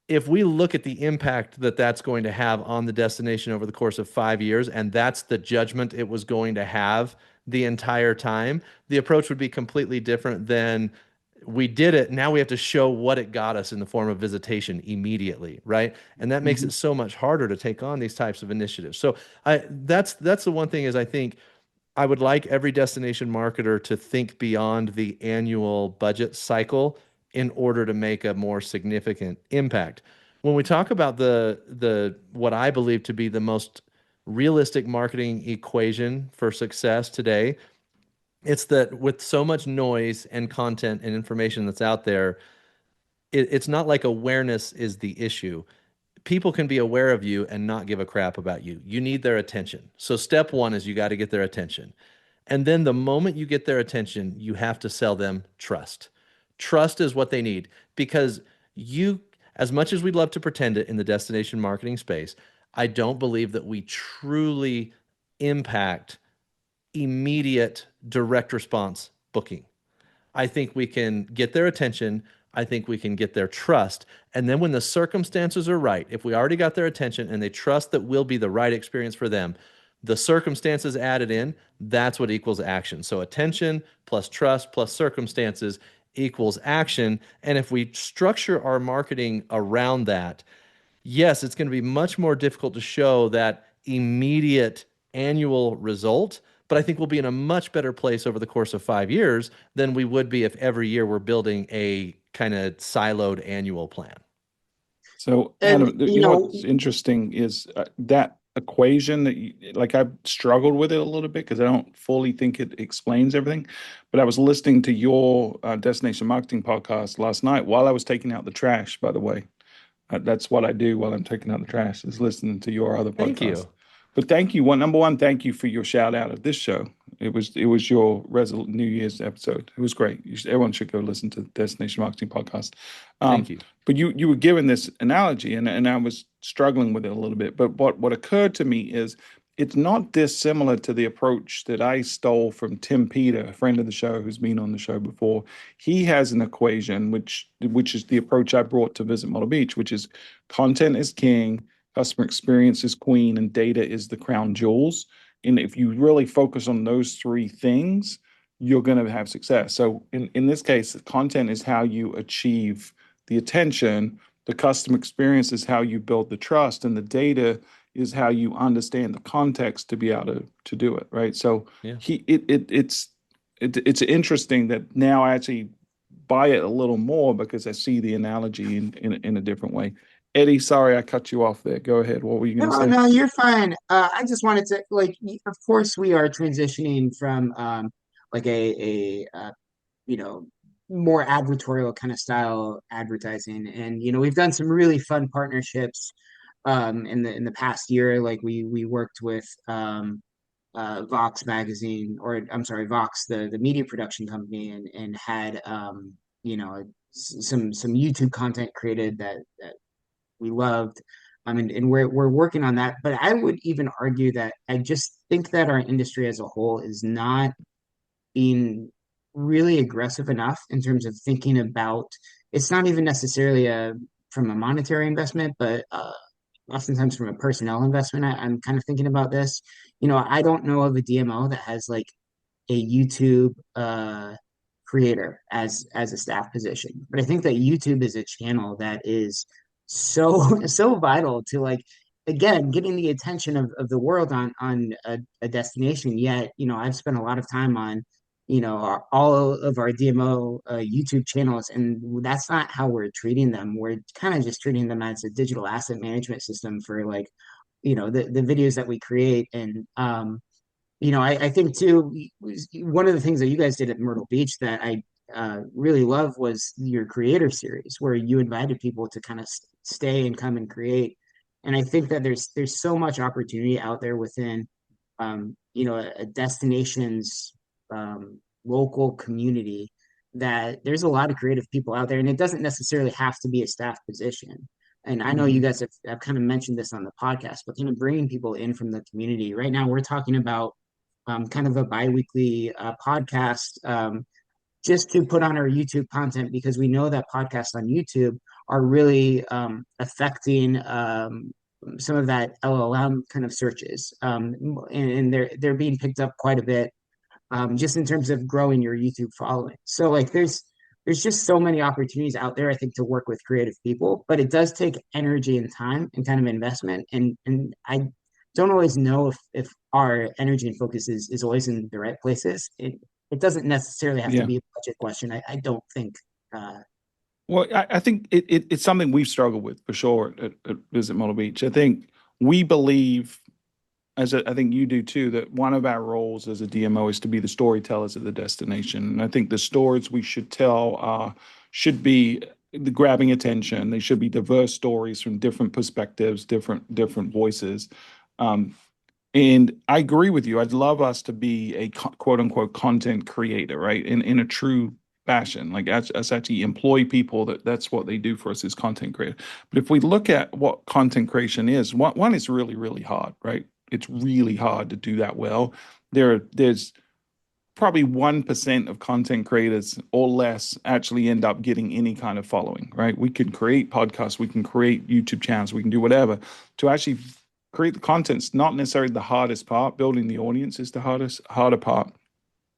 If we look at the impact that that's going to have on the destination over the course of 5 years, and that's the judgment it was going to have the entire time, the approach would be completely different than we did it. Now we have to show what it got us in the form of visitation immediately, right? And that makes Hmm. it so much harder to take on these types of initiatives. So that's the one thing is I think I would like every destination marketer to think beyond the annual budget cycle in order to make a more significant impact. When we talk about the what I believe to be the most realistic marketing equation for success today, it's that with so much noise and content and information that's out there, it's not like awareness is the issue. people can be aware of you and not give a crap about you. You need their attention. So step one is you got to get their attention. And then the moment you get their attention, you have to sell them trust. Trust is what they need because you, as much as we'd love to pretend it in the destination marketing space, I don't believe that we truly impact immediate direct response booking. I think we can get their attention. I think we can get their trust. And then when the circumstances are right, if we already got their attention and they trust that we'll be the right experience for them, the circumstances added in, that's what equals action. So attention plus trust plus circumstances equals action. And if we structure our marketing around that, yes, it's going to be much more difficult to show that immediate annual result, but I think we'll be in a much better place over the course of 5 years than we would be if every year we're building a kind of siloed annual plan. So, And Adam, you know what's interesting is that equation that like I've struggled with it a little bit because I don't fully think it explains everything. But I was listening to your destination marketing podcast last night while I was taking out the trash, by the way. That's what I do while I'm taking out the trash is listening to your other podcast. Thank you. But thank you. Number one, thank you for your shout out of this show. It was your New Year's episode. It was great. Everyone should go listen to the Destination Marketing Podcast. Thank you. But you were given this analogy, and I was struggling with it a little bit. But what occurred to me is it's not dissimilar to the approach that I stole from Tim Peter, a friend of the show who's been on the show before. He has an equation, which is the approach I brought to Visit Myrtle Beach, which is content is king, customer experience is queen, and data is the crown jewels. And if you really focus on those three things, you're going to have success. So in this case, the content is how you achieve the attention. The customer experience is how you build the trust, and the data is how you understand the context to be able to do it, right? So yeah. It's interesting that now I actually buy it a little more because I see the analogy in a different way. Eddie, sorry I cut you off there. Go ahead. What were you going to say? No, you're fine. I just wanted to of course, we are transitioning from like you know, more advertorial kind of style advertising, and we've done some really fun partnerships in the past year. Like we worked with Vox magazine, or I'm sorry, Vox, the media production company, and had some YouTube content created that we loved. And we're working on that. But I would even argue that I just think that our industry as a whole is not being really aggressive enough in terms of thinking about. It's not even necessarily from a monetary investment, but oftentimes from a personnel investment. I'm kind of thinking about this. I don't know of a DMO that has like a YouTube creator as a staff position, but I think that YouTube is a channel that is so vital to, like, again, getting the attention of the world on a destination. Yet I've spent a lot of time on all of our DMO YouTube channels, and that's not how we're treating them. We're kind of just treating them as a digital asset management system for, like, the videos that we create. And I think too, one of the things that you guys did at Myrtle Beach that I really love was your creator series, where you invited people to kind of stay and come and create. And I think that there's so much opportunity out there within a destination's local community, that there's a lot of creative people out there, and it doesn't necessarily have to be a staff position. And I know you guys have kind of mentioned this on the podcast, but kind of bringing people in from the community. Right now, we're talking about kind of a biweekly podcast, just to put on our YouTube content, because we know that podcasts on YouTube are really affecting some of that LLM kind of searches, and they're being picked up quite a bit, just in terms of growing your YouTube following. So, like, there's just so many opportunities out there, I think, to work with creative people, but it does take energy and time and kind of investment. And I don't always know if our energy and focus is always in the right places. It doesn't necessarily have to be a budget question. I don't think. Well, I think it's something we've struggled with for sure at Visit Myrtle Beach. I think we believe, I think you do too, that one of our roles as a DMO is to be the storytellers of the destination. And I think the stories we should tell should be the grabbing attention. They should be diverse stories from different perspectives, different voices. Um, and I agree with you. I'd love us to be a quote unquote content creator, right? In a true fashion, like us actually employ people that's what they do for us is content creator. But if we look at what content creation is, one is really, really hard, right? It's really hard to do that well. There's probably 1% of content creators or less actually end up getting any kind of following, right? We can create podcasts, we can create YouTube channels, we can do whatever. To actually create the content's not necessarily the hardest part. Building the audience is the harder part.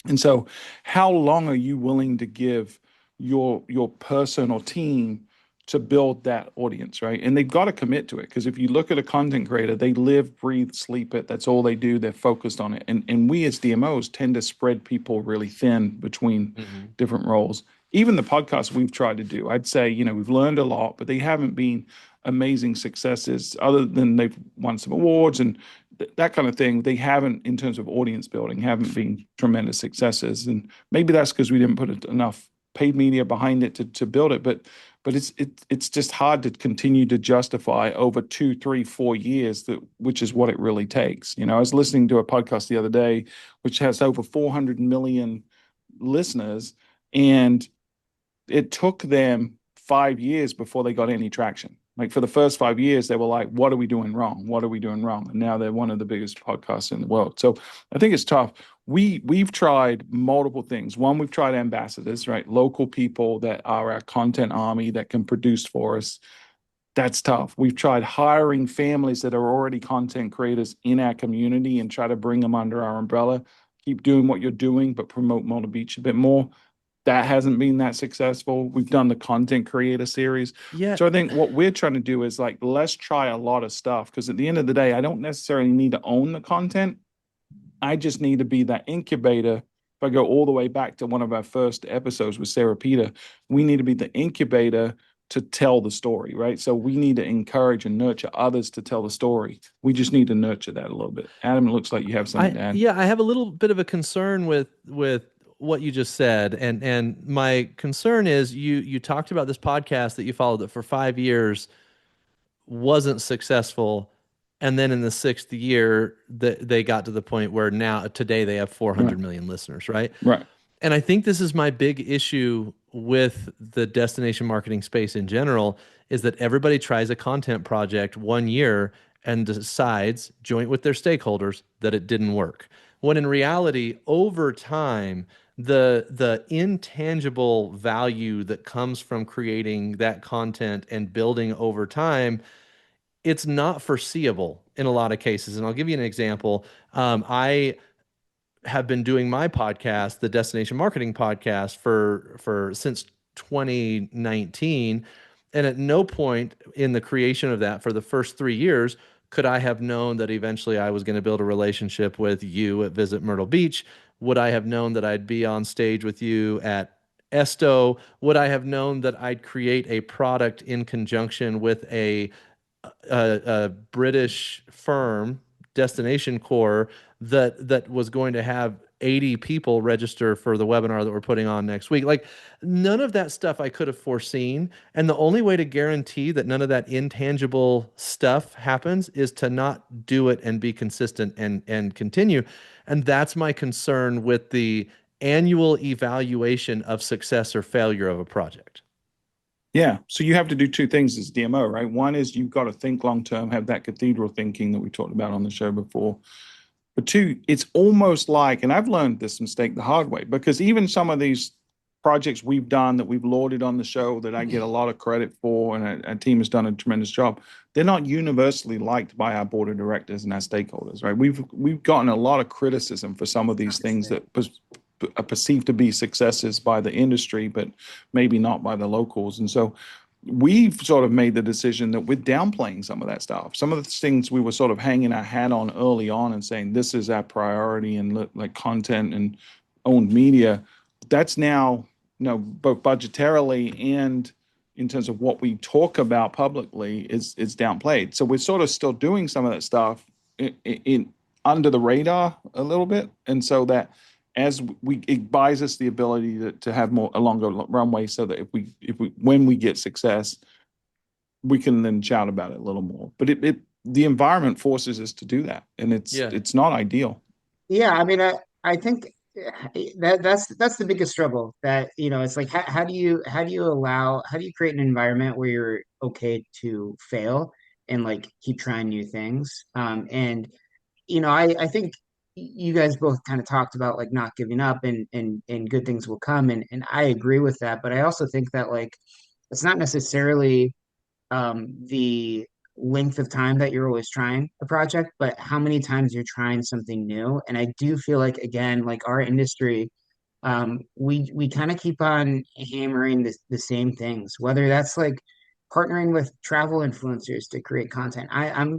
And so, how long are you willing to give your person or team to build that audience, right? And they've got to commit to it, because if you look at a content creator, they live, breathe, sleep it. That's all they do. They're focused on it. And we as DMOs tend to spread people really thin between different roles. Even the podcasts we've tried to do, I'd say, we've learned a lot, but they haven't been amazing successes other than they've won some awards and that kind of thing. They haven't, in terms of audience building, haven't been tremendous successes. And maybe that's because we didn't put enough paid media behind it to build it. But it's just hard to continue to justify over 2, 3, 4 years, which is what it really takes. I was listening to a podcast the other day, which has over 400 million listeners, and it took them 5 years before they got any traction. Like for the first 5 years, they were like, what are we doing wrong? What are we doing wrong? And now they're one of the biggest podcasts in the world. So I think it's tough. We've tried multiple things. One, we've tried ambassadors, right? Local people that are our content army that can produce for us. That's tough. We've tried hiring families that are already content creators in our community and try to bring them under our umbrella. Keep doing what you're doing, but promote Myrtle Beach a bit more. That hasn't been that successful. We've done the content creator series. Yeah. So I think what we're trying to do is like, let's try a lot of stuff, because at the end of the day, I don't necessarily need to own the content. I just need to be that incubator. If I go all the way back to one of our first episodes with Sarah Peter, we need to be the incubator to tell the story, right? So we need to encourage and nurture others to tell the story. We just need to nurture that a little bit. Adam, it looks like you have something to add. Yeah, I have a little bit of a concern with what you just said, and my concern is you talked about this podcast that you followed that for 5 years wasn't successful, and then in the 6th year they got to the point where now today they have 400 million listeners, right? Right. And I think this is my big issue with the destination marketing space in general, is that everybody tries a content project 1 year and decides, joint with their stakeholders, that it didn't work. When in reality, over time, the intangible value that comes from creating that content and building over time, it's not foreseeable in a lot of cases. And I'll give you an example. I have been doing my podcast, the Destination Marketing Podcast, for since 2019, and at no point in the creation of that for the first 3 years could I have known that eventually I was going to build a relationship with you at Visit Myrtle Beach. Would I have known that I'd be on stage with you at Esto? Would I have known that I'd create a product in conjunction with a British firm, Destination Core, that was going to have 80 people register for the webinar that we're putting on next week? Like, none of that stuff I could have foreseen. And the only way to guarantee that none of that intangible stuff happens is to not do it and be consistent and continue. And that's my concern with the annual evaluation of success or failure of a project. Yeah. So you have to do two things as DMO, right? One is you've got to think long term, have that cathedral thinking that we talked about on the show before. But two, it's almost like, and I've learned this mistake the hard way, because even some of these projects we've done that we've lauded on the show that I get a lot of credit for, and our team has done a tremendous job, they're not universally liked by our board of directors and our stakeholders, right? We've gotten a lot of criticism for some of these things that are perceived to be successes by the industry, but maybe not by the locals. And so we've sort of made the decision that we're downplaying some of that stuff. Some of the things we were sort of hanging our hat on early on and saying, this is our priority, and like content and owned media, that's now, both budgetarily and in terms of what we talk about publicly is downplayed. So we're sort of still doing some of that stuff in under the radar a little bit. And so that as it buys us the ability to have a longer runway, so that when we get success, we can then shout about it a little more. But the environment forces us to do that, and it's not ideal. Yeah, I mean, I think that's the biggest struggle, that it's like how do you create an environment where you're okay to fail and like keep trying new things. And I think you guys both kind of talked about like not giving up, and good things will come, and I agree with that. But I also think that like it's not necessarily the length of time that you're always trying a project, but how many times you're trying something new. And I do feel like, again, like our industry, we kind of keep on hammering the same things, whether that's like partnering with travel influencers to create content. I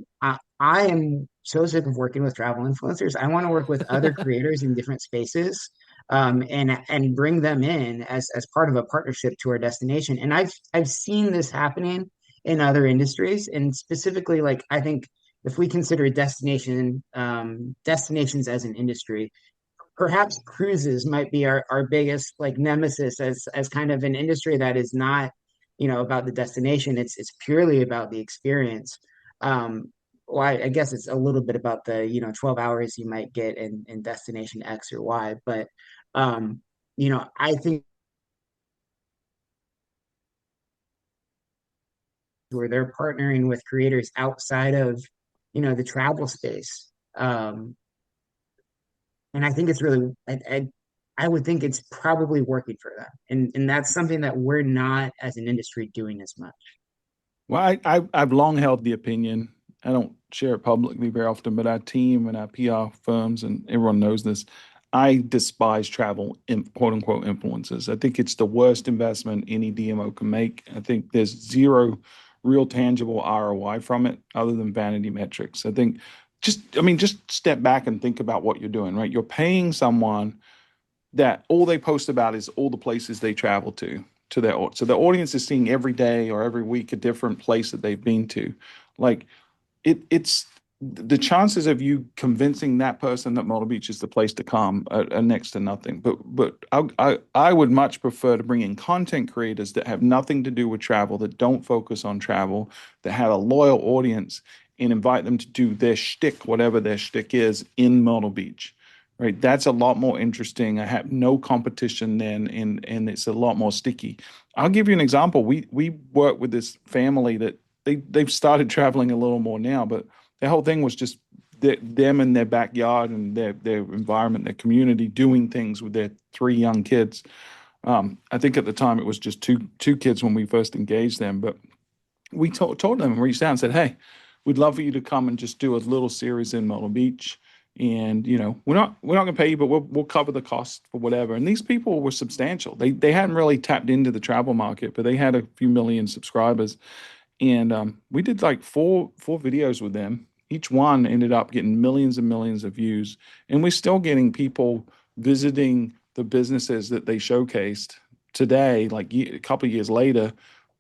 am so sick of working with travel influencers. I want to work with other creators in different spaces, and bring them in as part of a partnership to our destination. And I've seen this happening in other industries, and specifically, like I think if we consider destinations as an industry, perhaps cruises might be our biggest like nemesis, as kind of an industry that is not about the destination. It's purely about the experience. Well, I guess it's a little bit about the 12 hours you might get in destination X or Y, but I think where they're partnering with creators outside of the travel space. And I think it's really I would think it's probably working for them, and that's something that we're not as an industry doing as much. Well, I've long held the opinion. I don't share it publicly very often, but our team and our PR firms and everyone knows this. I despise travel quote unquote influencers. I think it's the worst investment any DMO can make. I think there's zero real tangible ROI from it other than vanity metrics. I think just step back and think about what you're doing, right? You're paying someone that all they post about is all the places they travel to their so the audience is seeing every day or every week a different place that they've been to. Like it's the chances of you convincing that person that Myrtle Beach is the place to come are next to nothing. But I would much prefer to bring in content creators that have nothing to do with travel, that don't focus on travel, that have a loyal audience, and invite them to do their shtick, whatever their shtick is, in Myrtle Beach. Right, that's a lot more interesting. I have no competition then, and it's a lot more sticky. I'll give you an example. We work with this family that they've started traveling a little more now, but their whole thing was just them in their backyard and their environment, their community, doing things with their three young kids. I think at the time it was just two kids when we first engaged them, but we told them and reached out and said, "Hey, we'd love for you to come and just do a little series in Myrtle Beach. And we're not gonna pay you, but we'll cover the cost for whatever." And these people were substantial. They hadn't really tapped into the travel market, but they had a few million subscribers. And we did like four videos with them. Each one ended up getting millions and millions of views. And we're still getting people visiting the businesses that they showcased today, like a couple of years later,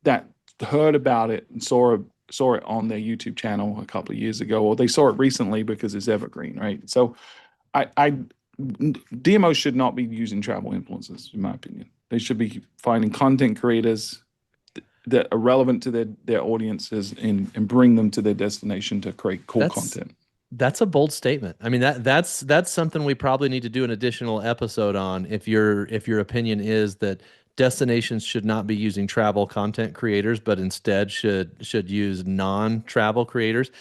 that heard about it and saw it on their YouTube channel a couple of years ago, or they saw it recently because it's evergreen, right? So DMOs should not be using travel influencers, in my opinion. They should be finding content creators that are relevant to their audiences and bring them to their destination to create cool content. That's a bold statement. I mean, that's something we probably need to do an additional episode on, if your opinion is that destinations should not be using travel content creators, but instead should use non-travel creators.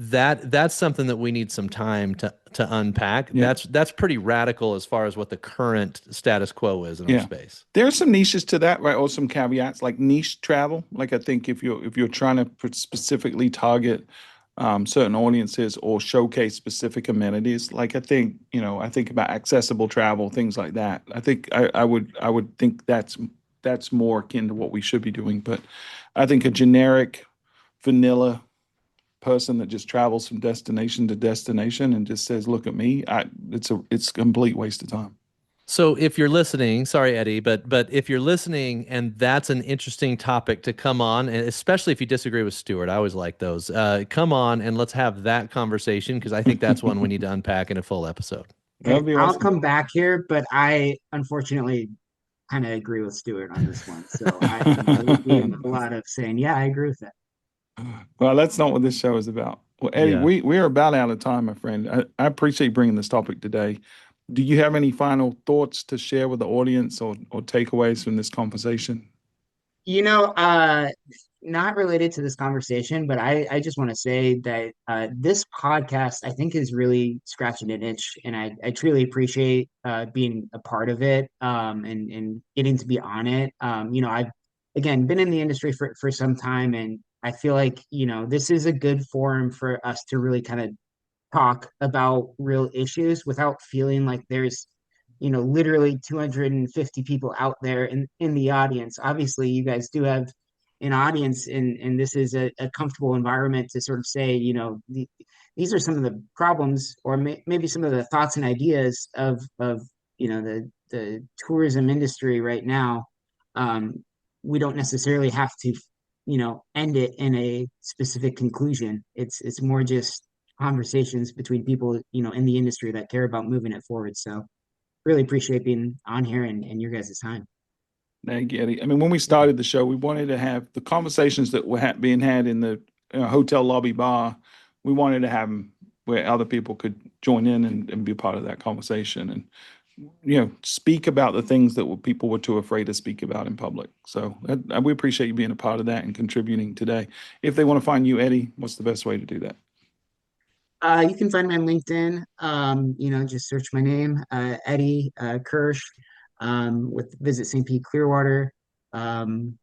That's something that we need some time to unpack. Yeah. That's pretty radical as far as what the current status quo is in our space. There are some niches to that, right? Or some caveats, like niche travel. Like I think if you're trying to specifically target certain audiences or showcase specific amenities, like I think about accessible travel, things like that. I think I would think that's more akin to what we should be doing. But I think a generic vanilla person that just travels from destination to destination and just says, "Look at me," it's a complete waste of time. So if you're listening, sorry, Eddie, but if you're listening and that's an interesting topic to come on, and especially if you disagree with Stuart, I always like those. Come on and let's have that conversation, because I think that's one we need to unpack in a full episode. That'd be I'll awesome. come back here, but I unfortunately kind of agree with Stuart on this one. So it would be a lot of saying, yeah, I agree with that. Well, that's not what this show is about. Well, Eddie, Yeah. we are about out of time, my friend. I appreciate bringing this topic today. Do you have any final thoughts to share with the audience or takeaways from this conversation? You know, not related to this conversation, but I just want to say that this podcast I think is really scratching an itch, and I truly appreciate being a part of it and getting to be on it. I've again been in the industry for some time, and I feel like this is a good forum for us to really kind of talk about real issues without feeling like there's literally 250 people out there in the audience. Obviously you guys do have an audience, and this is a comfortable environment to sort of say, these are some of the problems, or maybe some of the thoughts and ideas of the tourism industry right now. We don't necessarily have to end it in a specific conclusion. It's more just conversations between people in the industry that care about moving it forward. So really appreciate being on here and your guys' time. Thank you, Eddie. I mean, when we started the show, we wanted to have the conversations that were being had in the hotel lobby bar. We wanted to have them where other people could join in and be part of that conversation and, speak about the things that people were too afraid to speak about in public. So we appreciate you being a part of that and contributing today. If they want to find you, Eddie, what's the best way to do that? You can find me on LinkedIn. Just search my name, Eddie Kirsch, with Visit St. Pete Clearwater. You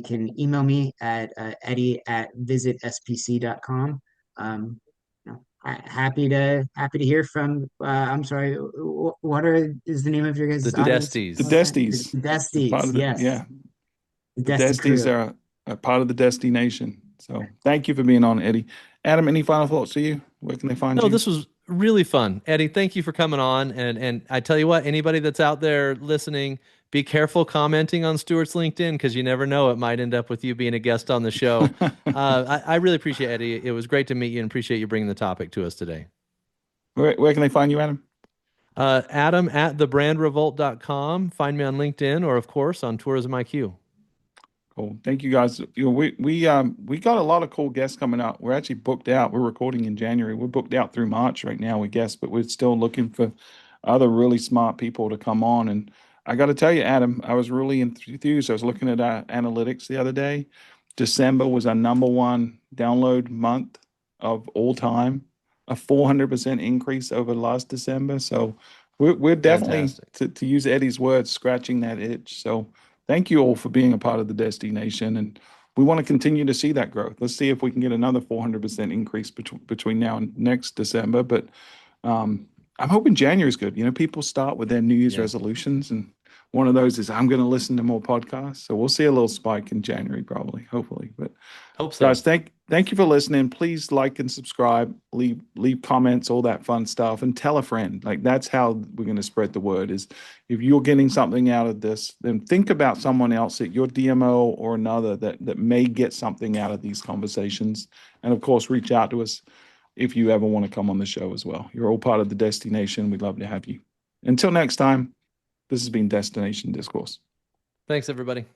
can email me at eddie@visitspc.com. Happy to hear from. I'm sorry. Is the name of your The guys' audience? The Desties. Desties. The Part Desties. of Yes, the the Desty Desties crew. are a part of the Desty Nation. So thank you for being on, Eddie. Adam, any final thoughts to you? Where can they find No, you? this was really fun. Eddie, thank you for coming on. And I tell you what, anybody that's out there listening, be careful commenting on Stuart's LinkedIn because you never know, it might end up with you being a guest on the show. I really appreciate Eddie. It was great to meet you and appreciate you bringing the topic to us today. Where can they find you, Adam? Adam at thebrandrevolt.com. Find me on LinkedIn or, of course, on Tourism IQ. Cool. Thank you, guys. We got a lot of cool guests coming out. We're actually booked out. We're recording in January. We're booked out through March right now with guests, but we're still looking for other really smart people to come on. And I got to tell you, Adam, I was really enthused. I was looking at our analytics the other day. December was our number one download month of all time, a 400% increase over last December. So we're definitely, Fantastic. to use Eddie's words, scratching that itch. So thank you all for being a part of the destination, and we want to continue to see that growth. Let's see if we can get another 400% increase between now and next December. But I'm hoping January is good. People start with their New Year's Yeah. resolutions, and one of those is I'm going to listen to more podcasts. So we'll see a little spike in January, probably, hopefully. But Hope so. guys, thank you for listening. Please like and subscribe, leave comments, all that fun stuff, and tell a friend. Like, that's how we're going to spread the word. Is if you're getting something out of this, then think about someone else at your DMO or another that may get something out of these conversations. And of course, reach out to us if you ever want to come on the show as well. You're all part of the destination. We'd love to have you. Until next time, this has been Destination Discourse. Thanks, everybody.